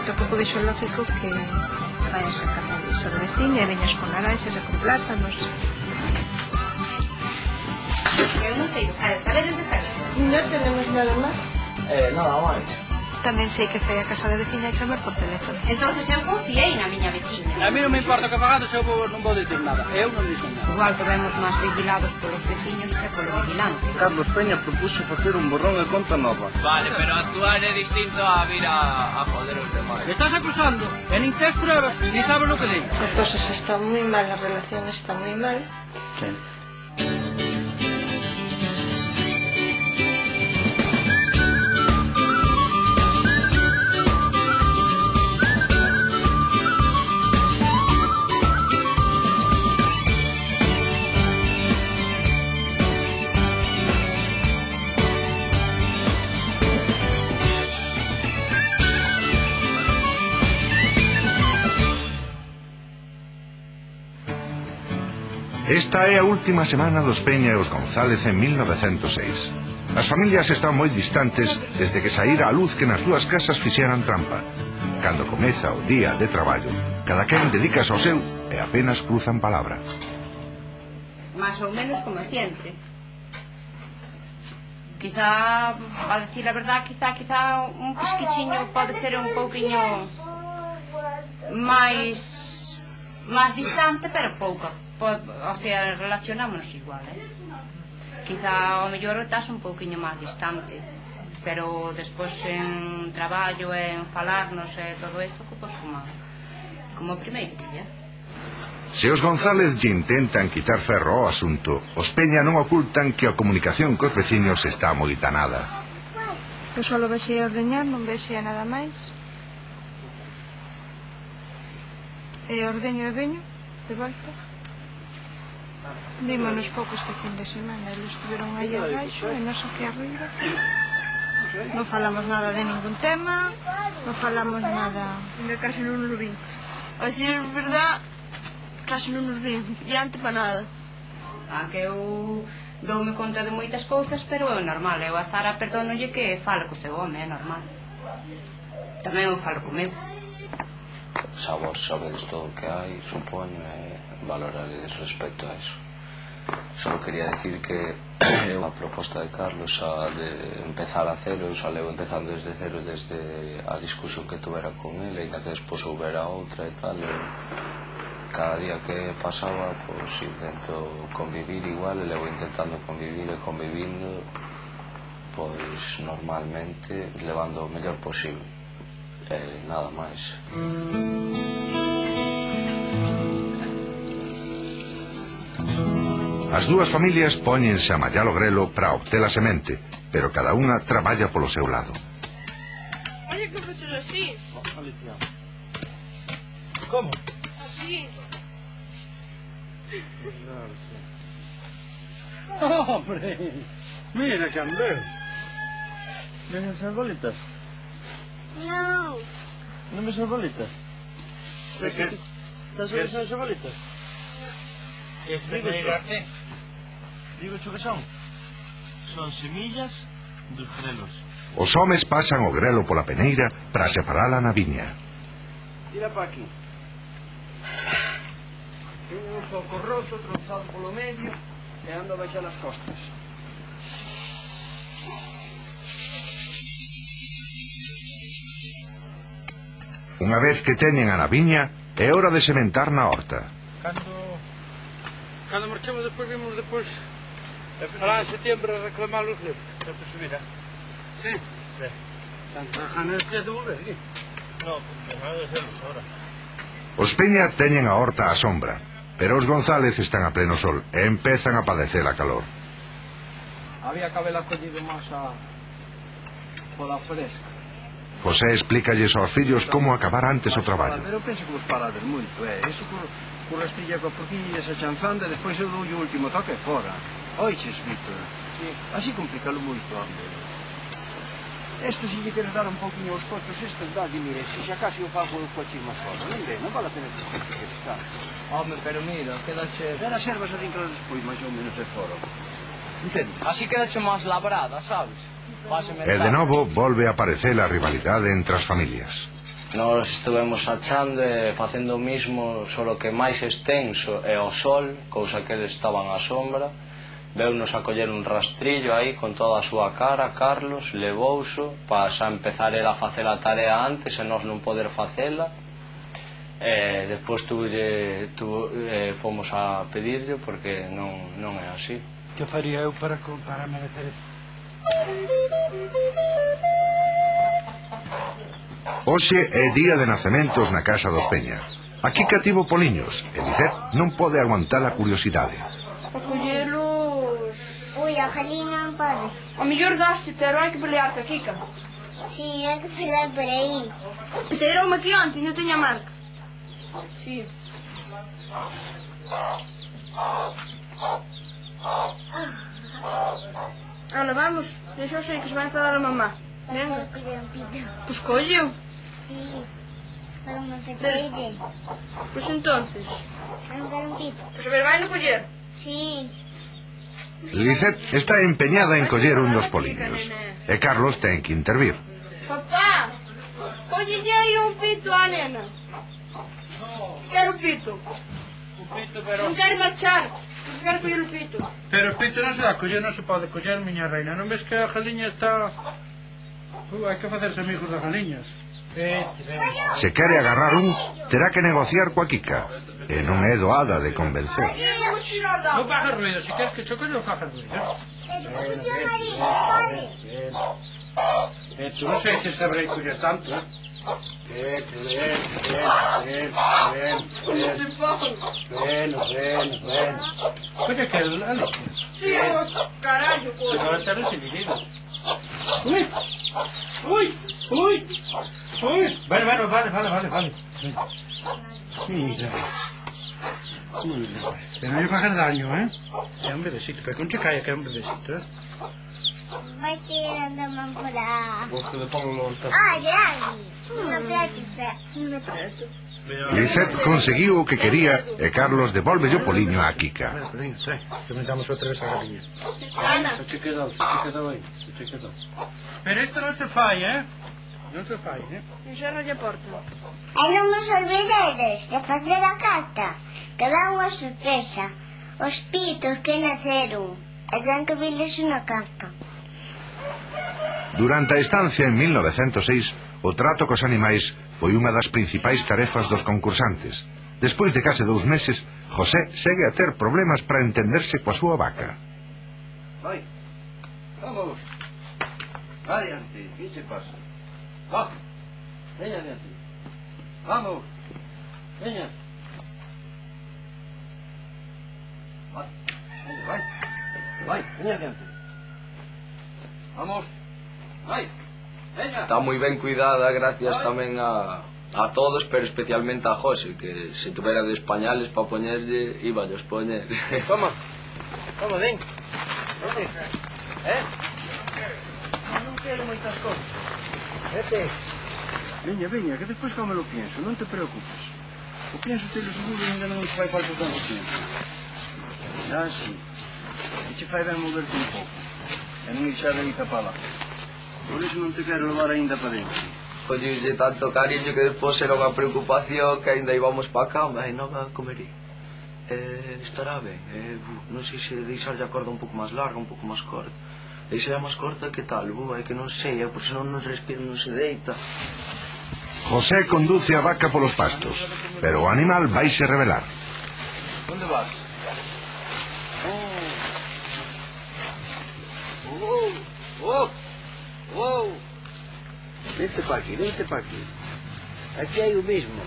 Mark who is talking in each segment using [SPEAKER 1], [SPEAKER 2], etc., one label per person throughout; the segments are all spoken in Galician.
[SPEAKER 1] toque po dixo lógico que vayan sacando iso de veciña e veñas con naranxas e con plátanos.
[SPEAKER 2] Eu non sei, sabedes de feria?
[SPEAKER 1] Non tenemos nada máis.
[SPEAKER 3] Nada máis.
[SPEAKER 1] Tamén sei que foi a casa da veciña e chamar por teléfono.
[SPEAKER 2] Entón eu confiei na miña veciña.
[SPEAKER 4] A mí non me importa que fagades, eu non vou dicir nada. Eu non dixo nada.
[SPEAKER 2] Igual que vemos máis vigilados polos veciños que polo vigilante.
[SPEAKER 5] Carlos Peña propuso facer un borrón de conta nova.
[SPEAKER 4] Vale, pero actuar é distinto a vir a joder os demais. Me estás acusando, e nin tes pruebas, nin sabes o que digo.
[SPEAKER 1] As cosas están moi mal, a relación está moi mal.
[SPEAKER 5] Sí.
[SPEAKER 6] Esta é a última semana dos Peña e os González en 1906. As familias están moi distantes desde que saíra a luz que nas dúas casas fixeran trampa. Cando comeza o día de traballo, cada quen dedicas ao seu e apenas cruzan palabra.
[SPEAKER 2] Más ou menos como sempre. Quizá, a decir a verdad, quizá un pisquichiño pode ser un pouquiño máis distante, pero pouco. O sea, relacionámonos igual, Quizá ao mellor estás un pouquiño máis distante, pero despois en traballo, en falarnos e todo eso, pues como o primeiro día.
[SPEAKER 6] Se os González lle intentan quitar ferro ao asunto, os Peña non ocultan que a comunicación cos veciños está moi danada.
[SPEAKER 1] Eu só vexei a ordeñar, non vexei nada máis. E ordeño e veño, de volta. Vímonos pouco este fin de semana. Eles estuveron aí abaixo e nos aquí arriba. Non falamos nada de ningún tema, non falamos nada. Ainda casi non nos vin. A decir verdad, casi non nos vin. E antes para nada.
[SPEAKER 2] Que eu doume conta de moitas cousas, pero é normal. Eu a Sara perdónolle que fale co seu home, é normal. Tamén eu falo comigo.
[SPEAKER 3] Xa vos sabedes todo o que hai, supoño, e valorarles respecto a eso. Só quería decir que a proposta de Carlos de empezar a cero, eu xa levo empezando desde cero desde a discusión que tuvera con ele, e que despois houbera outra e tal. Cada día que pasaba, pois intento convivir igual, e levo intentando convivir e convivindo, pois normalmente levando o mellor posible. Nada máis.
[SPEAKER 6] As dúas familias póñense a mallar o grelo para obter a semente, pero cada unha traballa polo seu lado.
[SPEAKER 1] Oye, que faces así?
[SPEAKER 4] Como?
[SPEAKER 1] Así.
[SPEAKER 4] Hombre, mira que andeu.
[SPEAKER 5] ¿Ves esas bolitas?
[SPEAKER 1] Non.
[SPEAKER 5] ¿No ves esas bolitas?
[SPEAKER 4] ¿De qué?
[SPEAKER 5] ¿Estás viendo esas bolitas? Digo que son. Son semillas dos grelos.
[SPEAKER 6] Os homes pasan o grelo pola peneira para separala na viña.
[SPEAKER 5] Tira para aquí. Teño un foco roto, trozado polo medio, e ando a baixar as costas.
[SPEAKER 6] Unha vez que teñen a na viña, é hora de sementar na horta.
[SPEAKER 4] Cando marchamos despois, vimos despois alá en setembro a reclamar os libros.
[SPEAKER 5] ¿Ya te subirá?
[SPEAKER 4] Sí.
[SPEAKER 5] Sí.
[SPEAKER 4] Tanto ganas que de volver aquí.
[SPEAKER 5] No, porque nada de hacerlos ahora.
[SPEAKER 6] Os Peña teñen a horta á sombra, pero os González están a pleno sol e empezan a padecer a calor.
[SPEAKER 4] Había que haberla collido máis pola fresca.
[SPEAKER 6] José explícalles aos fillos como acabar antes o traballo.
[SPEAKER 5] Pero penso que vos parades moito, Eso con rastrilla coa forquilla e esa chanzanda, despois eu dou o último toque fora. Oixes, Víctor? Sí. Así complicalo moito, hombre. Esto si lle queres dar un pouquinho aos cochos, estes dade, mire, se xa casi o fago o coche máis solo, non ve, non vale a pena que compliques, está.
[SPEAKER 4] Home, pero mira, quedache...
[SPEAKER 5] Dar as ervas a rincas despois, máis ou menos de fora. Entende?
[SPEAKER 4] Así quedache máis labrada, sabes?
[SPEAKER 6] E de novo volve a aparecer a rivalidade entre as familias.
[SPEAKER 3] Nós estivemos achando e facendo o mismo, só que máis extenso é o sol, cousa que eles estaban á sombra. Veunos a coller un rastrillo aí con toda a súa cara, Carlos, levouso para xa empezar ele a facer a tarea antes e nós non poder facela. Despois fomos a pedirlo porque non é así.
[SPEAKER 5] Que faría eu para merecer isto?
[SPEAKER 6] Hoxe é día de nacementos na casa dos Peña. Aquí cativo poliños e Lisette non pode aguantar a curiosidade.
[SPEAKER 1] A collelos...
[SPEAKER 7] Ui, a Jalina non pode.
[SPEAKER 1] A mellor dase, pero hai que pelear ca Kika.
[SPEAKER 7] Si, hai que falar por aí.
[SPEAKER 1] Teirou-me aquí onte, non teño a marca. Si. Ana, vamos. Deixa eu sei que se vai enfadar a mamá. Venga. Pois colleo.
[SPEAKER 7] Si. Para unha peteide.
[SPEAKER 1] Pois entonces.
[SPEAKER 7] Non quero un pito.
[SPEAKER 1] Pois a ver, vai no coller.
[SPEAKER 7] Si.
[SPEAKER 6] Lisette está empeñada en coller un dos poliños e Carlos ten que intervir.
[SPEAKER 1] Papá, collelle aí un pito á nena. Quero un pito.
[SPEAKER 5] Un pito, pero...
[SPEAKER 1] Non quero marchar. Non quero coller un pito.
[SPEAKER 5] Pero o pito non se dá a coller, non se pode coller, miña reina. Non ves que a galiña está... hai que facerse amigos das galiñas.
[SPEAKER 6] Se quere agarrar un, terá que negociar coa Kika e non é doada de convencer.
[SPEAKER 5] Non fagas ruido, se queres que choques non fagas ruido. Tu non sei se sabrei coller tanto, eh? Ven. Colle que a leche.
[SPEAKER 1] Si, carallo,
[SPEAKER 5] Pero
[SPEAKER 1] coño.
[SPEAKER 5] te has dividido. Uy. Bueno, vale. Mira. Pero non lle fagas daño, eh? É un bebecito, pero non che caia que é un bebecito, eh?
[SPEAKER 7] Vai tirando a man por lá.
[SPEAKER 5] Vos que de Pablo lo está.
[SPEAKER 7] Ai, non apretes,
[SPEAKER 1] Non apreto.
[SPEAKER 6] Lisette conseguiu o que quería e Carlos devolve o poliño á Kika.
[SPEAKER 5] Venga, trae. Que metamos outra vez a galiña.
[SPEAKER 1] Ana.
[SPEAKER 5] Se che quedou aí. Pero isto non se fai, eh? Non se fai, eh?
[SPEAKER 1] Enxerra a porta.
[SPEAKER 7] E non vos olvidedes de facer a carta, que dá unha sorpresa. Os pitos que naceron. E ten que viles unha carta.
[SPEAKER 6] Durante a estancia en 1906, o trato cos animais foi unha das principais tarefas dos concursantes. Despois de case 2 meses, José segue a ter problemas para entenderse coa súa vaca.
[SPEAKER 5] Vai, vamos. Adiante, que che pasa? Va, veña adiante. Vamos, veña. Vai, veña adiante. Vamos, vai, veña.
[SPEAKER 3] Está moi ben cuidada, gracias tamén a todos, pero especialmente a José, que se tuvera de pañales para poñerlle, íballos poñer.
[SPEAKER 5] Toma, ven. Non quero moitas cosas. Vete. Veña, que despois como lo pienso, non te preocupes. O pienso te lo seguro e ainda non te fai falta tanto tiempo. Sí. E che fai ben moverte un pouco. E non ixar aí tapala. Por iso non te quero levar ainda para dentro.
[SPEAKER 3] Collille tanto cariño que despois era unha preocupación que ainda íbamos para a cama e non a comerí. Estará ben, non sei se deixarlle a corda un pouco máis larga, un pouco máis corta. Deixarlle máis corta, que tal? É que non sei, por se non respira, non se deita.
[SPEAKER 6] José conduce a vaca polos pastos, pero o animal vaise rebelar.
[SPEAKER 5] Onde vas? Vente para aquí. Aquí hai o mismo.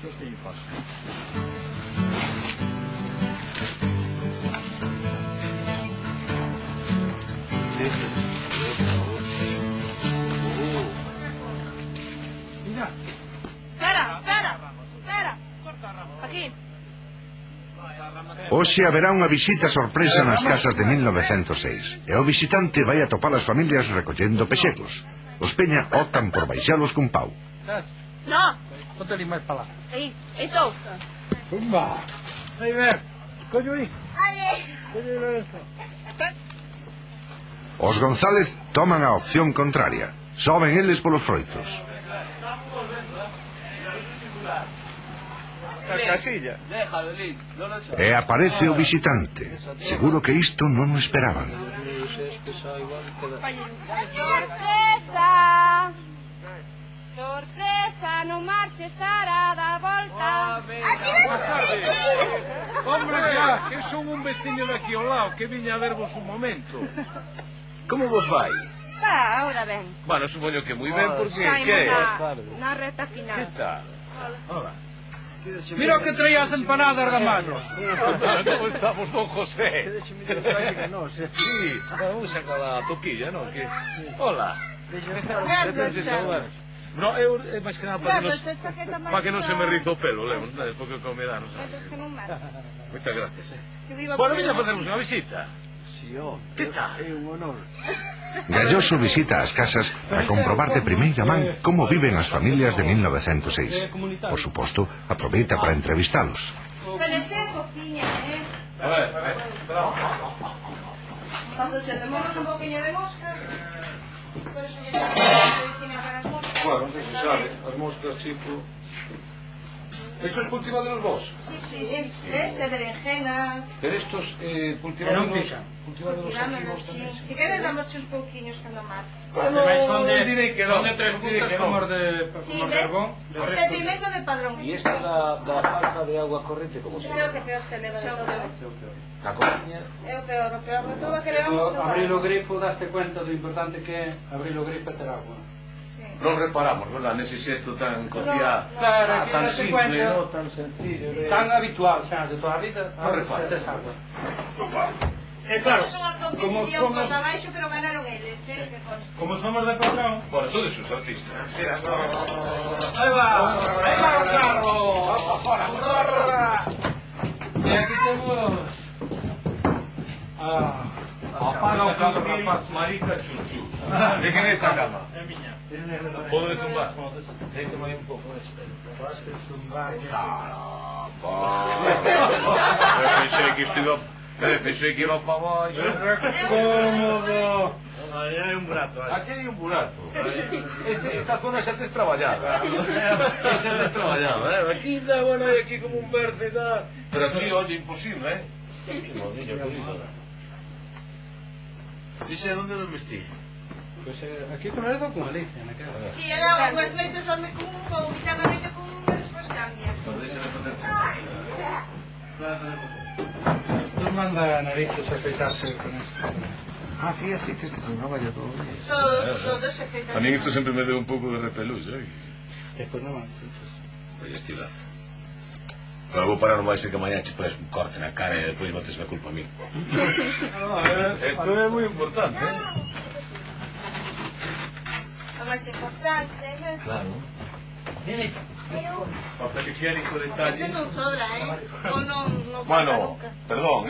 [SPEAKER 5] Que lle pasa? Mira.
[SPEAKER 1] Espera. Aquí.
[SPEAKER 6] Hoxe haberá unha visita sorpresa nas casas de 1906 e o visitante vai atopar as familias recollendo pexegos. Os Peña optan por baixalos cun pau.
[SPEAKER 1] No,
[SPEAKER 4] Ponte ali máis para lá.
[SPEAKER 2] Aí, estou.
[SPEAKER 4] Pumba. Aí, ver. Coño aí.
[SPEAKER 6] Os González toman a opción contraria. Soben eles polos froitos. E aparece o visitante. Seguro que isto non o esperaban.
[SPEAKER 2] Sorpresa! Sorpresa, non marches Sara da volta.
[SPEAKER 8] Hombre, ya, que son un vecino de aquí ao lado, que viña a vervos un momento. Como vos vai?
[SPEAKER 2] Ahora ben.
[SPEAKER 8] Bueno, supoño que moi ben, porque...
[SPEAKER 2] Na reta final.
[SPEAKER 8] Que tal? Hola.
[SPEAKER 4] Mira que traía as empanadas da mano.
[SPEAKER 8] Como estamos, don José? Sí, vamos a cada toquilla, non? Hola. No, eu, máis que nada, para que non se me rizo o pelo, levo, porque con me dá, non sabes. Moitas gracias, Bueno, viña a facermos unha visita. Que tal?
[SPEAKER 5] É un honor.
[SPEAKER 6] Galloso visita as casas para comprobar de primeira man como viven as familias de 1906. Por suposto, aproveita para entrevistalos.
[SPEAKER 2] Parece cociña,
[SPEAKER 8] A ver.
[SPEAKER 1] Tenemos un poquillo de moscas. Por eso ya tiene para las moscas.
[SPEAKER 8] Bueno, que se sabe, as moscas, chico... ¿Esto es cultivado de los vos?
[SPEAKER 1] Sí, de berenjenas.
[SPEAKER 8] Pero estos cultivados aquí
[SPEAKER 1] Cultivándolos, sí. Si queres damos uns pouquiños cando marches.
[SPEAKER 4] Son de 3 puntas como de carbón.
[SPEAKER 1] Este pimento de padrón.
[SPEAKER 8] ¿Y esta da falta de agua corriente como se
[SPEAKER 1] Xa o que peor se leva de todo.
[SPEAKER 8] La cociña?
[SPEAKER 1] É o peor de todo que levamos.
[SPEAKER 4] Abrir o grifo, daste cuenta do importante que é abrir o grifo e ter agua.
[SPEAKER 8] Non reparamos, verdad, nese xesto tan cotiá,
[SPEAKER 4] Claro, aquí
[SPEAKER 8] tan
[SPEAKER 4] daste
[SPEAKER 8] simple,
[SPEAKER 4] cuenta,
[SPEAKER 8] no? Tan sencillo.
[SPEAKER 4] Tan habitual, xa, de toda a vida,
[SPEAKER 8] Non reparo.
[SPEAKER 4] tes agua. E claro, como somos...
[SPEAKER 1] abaixo, pero ganaron eles, que conste.
[SPEAKER 4] Como somos de Padrón...
[SPEAKER 8] Bueno, son de sus artistas.
[SPEAKER 4] Aí va o carro! E aquí temos...
[SPEAKER 8] Apaga o carro, rapaz. Marica chuchus. De quen é esta cama?
[SPEAKER 4] É miña.
[SPEAKER 8] Pode tumbar.
[SPEAKER 4] Deito aí un pouco esto.
[SPEAKER 8] Pensei que iba para baixo.
[SPEAKER 4] Cómodo.
[SPEAKER 8] Aí hai un burato. Aquí hai un burato. Esta zona xa tes traballada. Xa tes traballada, Aquí dá, bueno, hai aquí como un berce, dá. Pero aquí, oye, imposible, Dice, onde me vestí?
[SPEAKER 4] Pues aquí con el con Alicia, na casa.
[SPEAKER 1] Si, ela os leitos dorme con un pouco, cada noite con un, pero despois cambia.
[SPEAKER 4] Nos manda narices a afeitarse con esto.
[SPEAKER 5] Ah, ti afeites este programa ya todo.
[SPEAKER 1] Todos se afeitan.
[SPEAKER 8] A mí esto sempre me deu un pouco de repelús,
[SPEAKER 4] Despois non
[SPEAKER 8] Foi estilazo. Pero vou parar máis que mañá che pones un corte na cara e depois botesme a culpa a mí. Isto é moi importante,
[SPEAKER 1] O máis importante,
[SPEAKER 8] Claro. Papel higiénico,
[SPEAKER 1] Eso
[SPEAKER 8] detalle.
[SPEAKER 1] non sobra, O non
[SPEAKER 8] Bueno, perdón,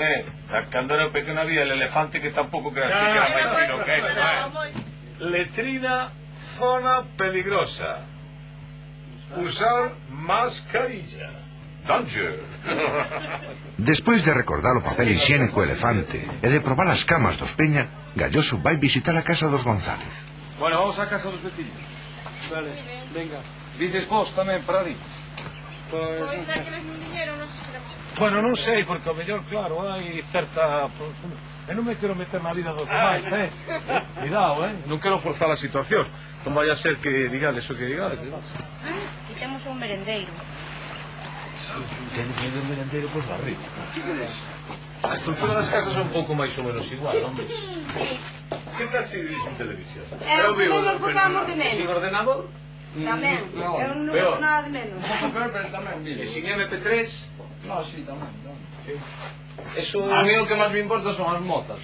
[SPEAKER 8] cando era pequena había el elefante que tampouco creas que era máis fino que esto, Letrina, zona peligrosa. Usar mascarilla. Danger.
[SPEAKER 6] Despois de recordar o papel higiénico elefante e de probar as camas dos Peña, Galloso vai visitar a casa dos González.
[SPEAKER 8] Bueno, vamos a casa dos vecinos.
[SPEAKER 4] Vale, venga.
[SPEAKER 8] Dices vos tamén para ali.
[SPEAKER 1] Pois xa que ves un diñeiro, non se será.
[SPEAKER 8] Bueno, non sei, porque ao mellor, claro, hai certa... Eu non me quero meter na vida dos demais, Cuidado, Non quero forzar a situación. Non vai a ser que digades o que digades.
[SPEAKER 2] Aquí temos un merendeiro.
[SPEAKER 8] Tenes un merendeiro, pois arriba. A estrutura das casas é un pouco máis ou menos igual, non? Que tal se vivís en televisión?
[SPEAKER 2] Eu vivo nos focamos de menos.
[SPEAKER 8] Sin ordenador?
[SPEAKER 2] Tamén. Eu non vivo nada de menos.
[SPEAKER 8] E sin MP3?
[SPEAKER 4] No, sí, tamén.
[SPEAKER 8] Eso...
[SPEAKER 4] A mí o que máis me importa son as mozas.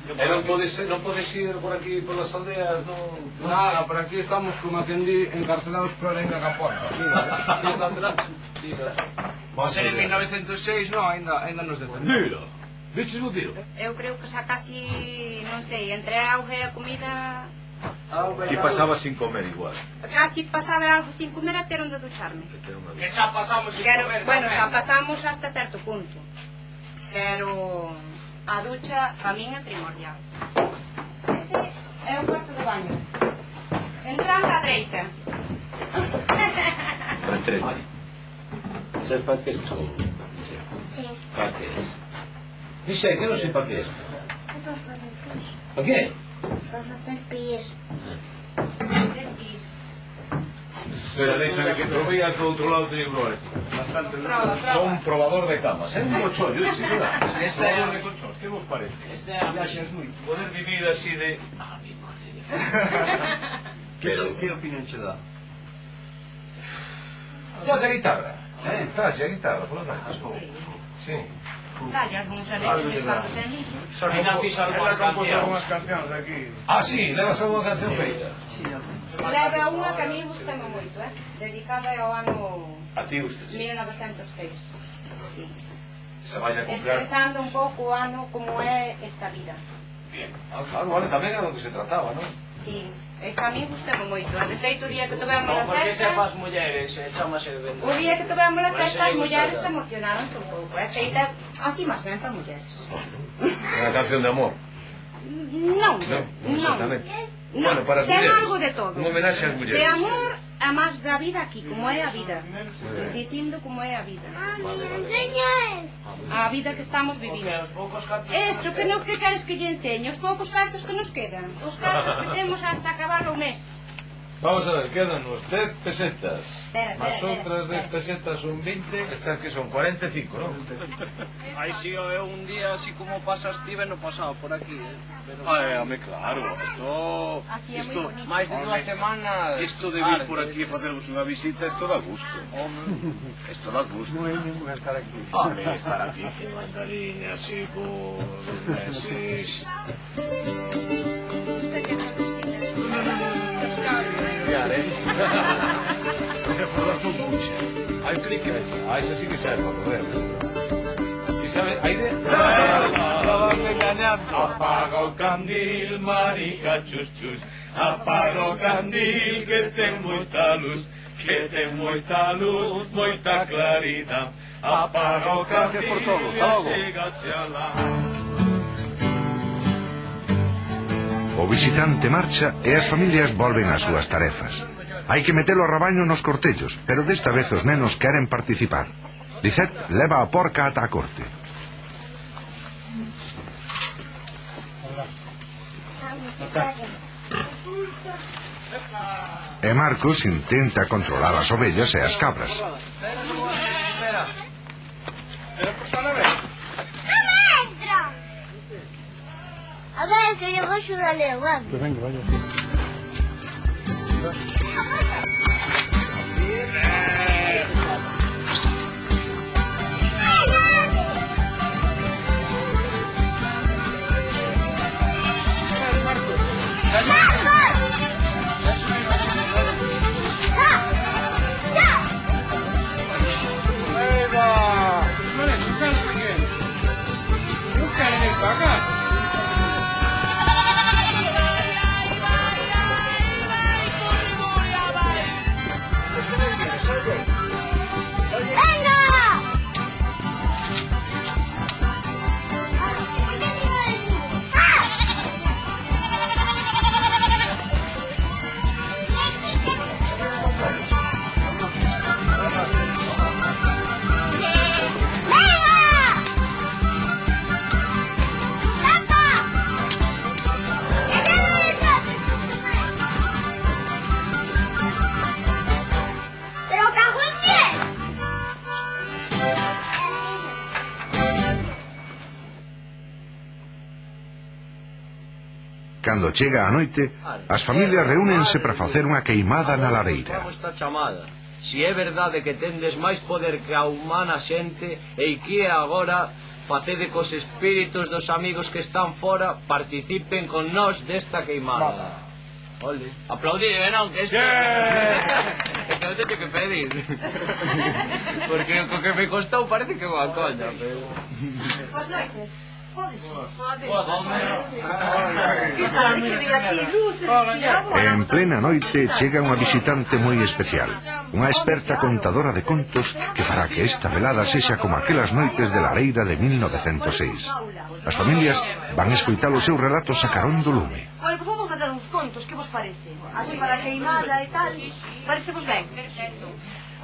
[SPEAKER 8] E non podes ir por aquí, por las aldeas, non...
[SPEAKER 4] Nada, por aquí estamos como a quen di encarcelados por en Cacaporta. Aquí está atrás. Va a ser en 1906, no, ainda nos detendemos.
[SPEAKER 8] Mira, viches o tiro?
[SPEAKER 2] Eu creo que xa casi, non sei, entre a auga e a comida
[SPEAKER 8] Ti pasabas sin comer igual.
[SPEAKER 2] Casi pasaba algo sin comer a ter onde ducharme.
[SPEAKER 4] Que xa pasamos sin comer.
[SPEAKER 2] Bueno, xa pasamos hasta certo punto. Pero a ducha a min é primordial. Este é o cuarto de baño. Entrando á dereita.
[SPEAKER 8] Retrete. ¿Sabes para qué es todo? ¿Para qué es? Dice que no sé para qué es. ¿Para qué?
[SPEAKER 7] Para facer pis.
[SPEAKER 8] Pero déjame que probías do outro lado teño flores. Son un probador de camas. É un colchón, yo dixo, mira. Este é de colchóns, que vos parece?
[SPEAKER 4] Este é a
[SPEAKER 8] Poder vivir así de... Ah, mi madre.
[SPEAKER 5] Que opinión che dá?
[SPEAKER 8] Estás a guitarra? Estás a guitarra, por lo menos. Sí.
[SPEAKER 2] Dalle algúns arreglos cando ten listo.
[SPEAKER 4] Ainda fixo algunhas
[SPEAKER 5] cancións aquí.
[SPEAKER 8] Ah, sí, levas alguna canción feita?
[SPEAKER 2] Leve a unha que a mí gustame moito, dedicada ao ano
[SPEAKER 8] A ti usted.
[SPEAKER 2] 1906. Sí.
[SPEAKER 8] Se vaya a comprar...
[SPEAKER 2] Expresando un pouco o ano como é esta vida.
[SPEAKER 8] Bien. Claro, vale, tamén era do que se trataba, non?
[SPEAKER 2] Sí, esta a mí gustame moito. De feito, o día que tovemos
[SPEAKER 4] Non,
[SPEAKER 2] a
[SPEAKER 4] porque
[SPEAKER 2] festa...
[SPEAKER 4] sepas mulleres, chamase de
[SPEAKER 2] O día que tovemos a festa, as mulleres
[SPEAKER 4] gusta.
[SPEAKER 2] emocionaronse un pouco. É feita así máis ben para mulleres.
[SPEAKER 8] Unha canción de amor.
[SPEAKER 2] Non,
[SPEAKER 8] exactamente.
[SPEAKER 2] non.
[SPEAKER 8] Bueno, para as
[SPEAKER 2] Ten
[SPEAKER 8] mulleres.
[SPEAKER 2] algo de todo.
[SPEAKER 8] Un homenaxe ás mulleres.
[SPEAKER 2] De amor a máis da vida aquí, como é a vida. Dicindo como é a vida. A vida que estamos vivindo. Isto que non que queres que lle enseñe, os poucos cartos que nos quedan. Os cartos que temos hasta acabar o mes.
[SPEAKER 8] Vamos a ver, quedanos 10 pesetas.
[SPEAKER 2] Espera.
[SPEAKER 8] As outras 10 pesetas son 20. Estas que son 45, non?
[SPEAKER 4] Ai, si, eu un día, así como pasas, estive no pasado por aquí, pero...
[SPEAKER 5] Ai, home, claro,
[SPEAKER 2] Así é moi bonito.
[SPEAKER 4] máis de 2 semanas...
[SPEAKER 5] isto de vir por aquí e facervos unha visita, isto dá gusto. Isto dá gusto. Non é ningún estar aquí. Home, estar aquí, haciendo andariña, así, por 2 meses...
[SPEAKER 8] Hai clicas. Ah, esa sí que sabe para correr. E sabe, hai de... Estaban engañando. Apaga o candil, marica, chus, chus. Apaga o candil, que ten moita luz. Que ten moita luz, moita claridad. Apaga o candil, e achégate alá.
[SPEAKER 6] O visitante marcha e as familias volven ás súas tarefas. Hai que metelo a rabaño nos cortellos, pero desta vez os nenos queren participar. Lisette leva a porca ata a corte. E Marcos intenta controlar as ovellas e as cabras.
[SPEAKER 7] A ver, que yo vou axudarle, vamos.
[SPEAKER 9] Pues venga, vaya.
[SPEAKER 6] Cando chega a noite, as familias reúnense para facer unha queimada na lareira.
[SPEAKER 4] Esta chamada. Si é verdade que tendes máis poder que a humana xente, e que agora facede cos espíritus dos amigos que están fora, participen con nós desta queimada. Ole. Aplaudir, non? Que isto... É que eu teño que pedir. Porque o que me costou parece que é unha coña, pero...
[SPEAKER 2] Boas noites.
[SPEAKER 6] En plena noite chega unha visitante moi especial, unha experta contadora de contos que fará que esta velada sexa como aquelas noites de Lareira de 1906. As familias van escoitar os seus relatos a carón do lume.
[SPEAKER 9] Pois vamos contar uns contos, que vos parece? Así para queimada e tal, parece vos ben?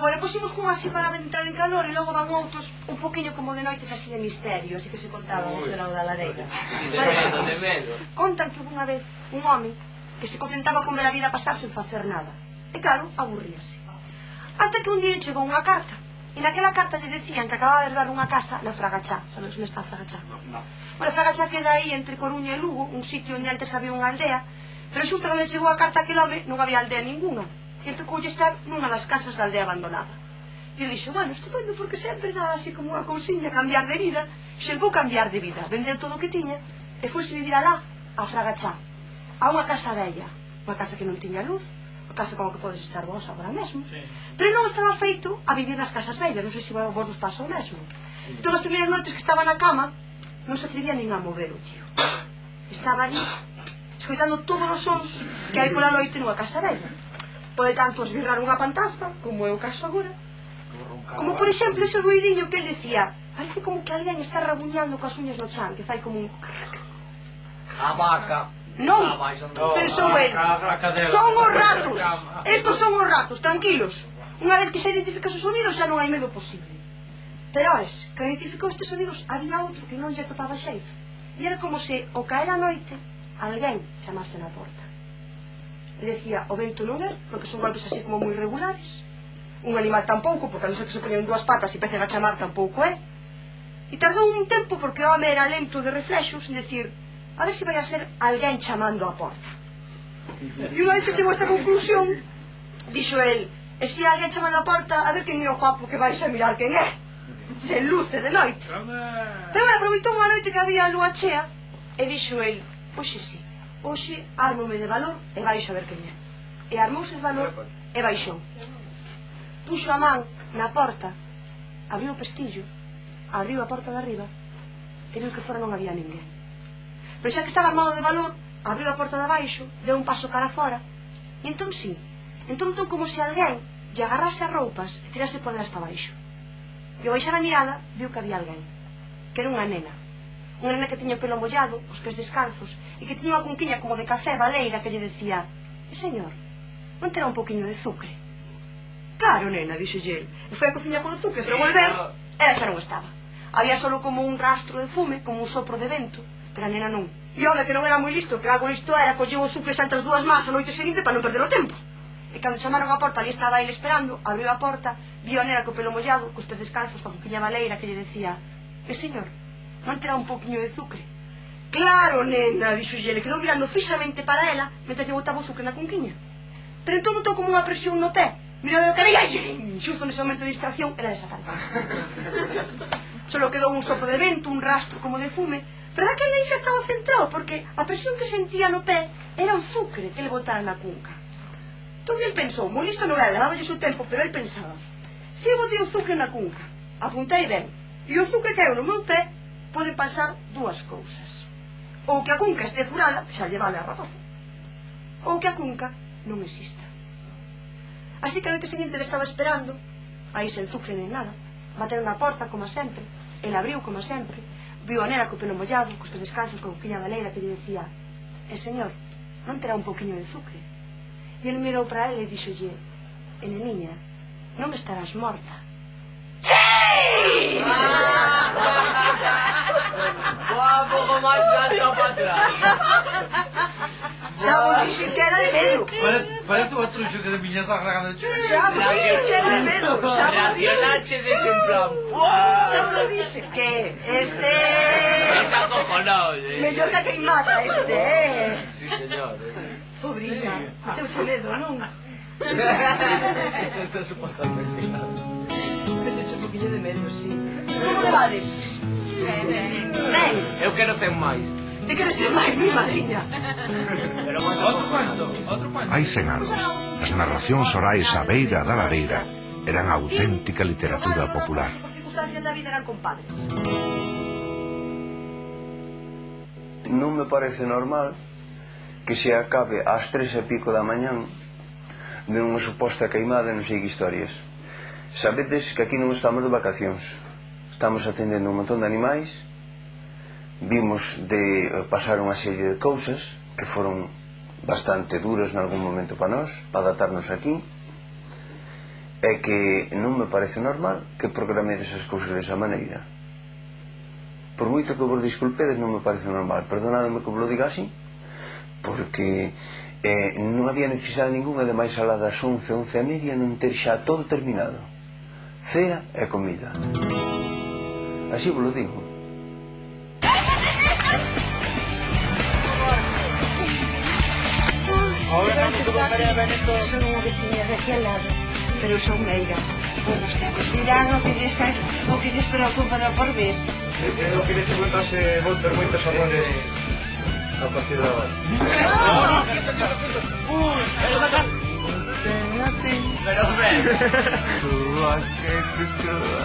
[SPEAKER 9] Bueno, pusimos cun así para entrar en calor e logo van outros un poquinho como de noites así de misterio, así que se contaban do lado da lareira. Contan que unha vez un home que se contentaba con ver a vida pasar sen facer nada. E claro, aburríase. Hasta que un día chegou unha carta. E naquela carta lle decían que acababa de dar unha casa na Fragachá. Sabes onde está Fragachá? Bueno, Fragachá queda aí entre Coruña e Lugo, un sitio onde antes había unha aldea, pero xusto onde chegou a carta aquel home non había aldea ninguna. E entón coulle estar nunha das casas da aldea abandonada. E ele dixo, bueno, estupendo, porque sempre dá así como unha cousiña, cambiar de vida. Se vou cambiar de vida, vendeu todo o que tiña, e foise vivir alá, a Fragachá, a unha casa bella, unha casa que non tiña luz, unha casa como que podes estar vos agora mesmo, pero non estaba feito a vivir nas casas bellas, non sei se vos nos pasa o mesmo. Todas as primeiras noites que estaba na cama, non se atrevía nin a mover o tío. Estaba ali, escoitando todos os sons que hai pola noite nunha casa bella. Pode tanto esbirrar unha fantasma, como é o caso agora, como por exemplo ese ruidiño que ele decía, parece como que alguén está rabuñando coas uñas no chan, que fai como un...
[SPEAKER 4] A vaca.
[SPEAKER 9] Non, pensou el, son os ratos, estos son os ratos, tranquilos. Unha vez que se identifica os sonidos xa non hai medo posible. Pero es, que identificou estes sonidos, había outro que non lle topaba xeito. E era como se, ao caer a noite, alguén chamase na porta. Le decía, o vento non é, porque son golpes así como moi regulares. Un animal tampouco, porque a non ser que se poñen dúas patas e empecen a chamar tampouco é. E tardou un tempo porque o home era lento de reflexos en decir, a ver se vai a ser alguén chamando a porta. E unha vez que chegou a esta conclusión, dixo el, e se alguén chamando a porta, a ver quen é o guapo que vais a mirar quen é. Se luce de noite. Pero aproveitou unha noite que había a lúa chea e dixo el, oxe sí, oxe armome de valor e baixo a ver quen é. E armouse de valor e baixou. Puxo a man na porta, abriu o pestillo, abriu a porta de arriba e viu que fora non había ninguén. Pero xa que estaba armado de valor, abriu a porta de abaixo, deu un paso cara fora e entón sí, entón como se alguén lle agarrase as roupas e tirase por elas para baixo. E ao baixar a mirada, viu que había alguén, que era unha nena. Unha nena que tiña o pelo mollado, os pés descalzos, e que tiña unha cunquiña como de café baleira que lle decía, señor, non terá un poquinho de zucre? Claro, nena, dixo el. E foi a cociña polo zucre, pero volver, ela xa non estaba. Había solo como un rastro de fume, como un sopro de vento, pero a nena non. E o home que non era moi listo, que algo listo era, colleu o zucre entre as dúas más a noite seguinte para non perder o tempo. E cando chamaron a porta, ali estaba ele esperando, abriu a porta, viu a nena co pelo mollado, cos pés descalzos, coa cunquiña baleira que lle decía, señor, non terá un poquinho de zucre? Claro, nena, dixo ele, quedou mirando fixamente para ela, mentre lle botaba o zucre na cunquiña. Pero entón notou como unha presión no pé, mirou o cara e xusto nese momento de distracción, ela desapareceu. Solo quedou un sopro de vento, un rastro como de fume, pero daquela aí xa estaba centrado, porque a presión que sentía no pé era o zucre que le botara na cunca. Entón ele pensou, moi listo non era, daba o seu tempo, pero ele pensaba, se eu botei o zucre na cunca, apuntei ben, e o zucre caeu no meu pé, poden pasar dúas cousas. Ou que a cunca este furada, xa lle vale a rapaza, ou que a cunca non exista. Así que a noite seguinte ele estaba esperando, aí sen zucre nem nada, bateron na porta, como sempre, ele abriu, como sempre, viu a nena co pelo mollado, cos pés descalzos, con cunquiña baleira que lle decía, señor, non terá un poquinho de zucre? E ele mirou para ela e dixolle, neniña, non estarás morta. Sí!
[SPEAKER 4] Guapo como máis salta para atrás.
[SPEAKER 9] Xa vos dixen que era de medo.
[SPEAKER 5] Parece o truxo que de miña sogra cando
[SPEAKER 9] xa vos dixen que era de medo.
[SPEAKER 4] Reaccionache dese en plan.
[SPEAKER 9] Xa vos dixen que este...
[SPEAKER 4] Es acojonado,
[SPEAKER 9] mellor que a queimada este,
[SPEAKER 4] Sí, señor.
[SPEAKER 9] Pobriña, meteuche medo, non?
[SPEAKER 4] Isto é supostamente claro.
[SPEAKER 9] Meteuche un poquinho de medo, sí. Como levades? Ben.
[SPEAKER 4] Eu quero ter máis.
[SPEAKER 9] Te queres ter máis, mi madriña?
[SPEAKER 4] Pero bueno, outro cuento.
[SPEAKER 6] Hai 100 anos, as narracións orais á beira da lareira eran auténtica literatura popular.
[SPEAKER 9] Por circunstancias da vida eran compadres.
[SPEAKER 10] non me parece normal que se acabe ás 3 e pico da mañán de unha suposta queimada e non sei que historias. Sabedes que aquí non estamos de vacacións, estamos atendendo un montón de animais, vimos de pasar unha serie de cousas que foron bastante duras en algún momento para nós, para adaptarnos aquí, e que non me parece normal que programedes as cousas desa maneira. Por moito que vos disculpedes, non me parece normal. Perdonadme que vos lo diga así, porque non había necesidade ninguna de máis alá das 11, 11:30 non ter xa todo terminado, cea e comida. Así vos lo digo.
[SPEAKER 9] Son unha veciña de aquí al lado, pero son meiga. Por vostedes dirán o que lles preocupa do porvir.
[SPEAKER 5] Eu queria te contar se vou ter moitos amores a partir de agora.
[SPEAKER 4] Pero hombre,
[SPEAKER 11] Súa, que pessoa.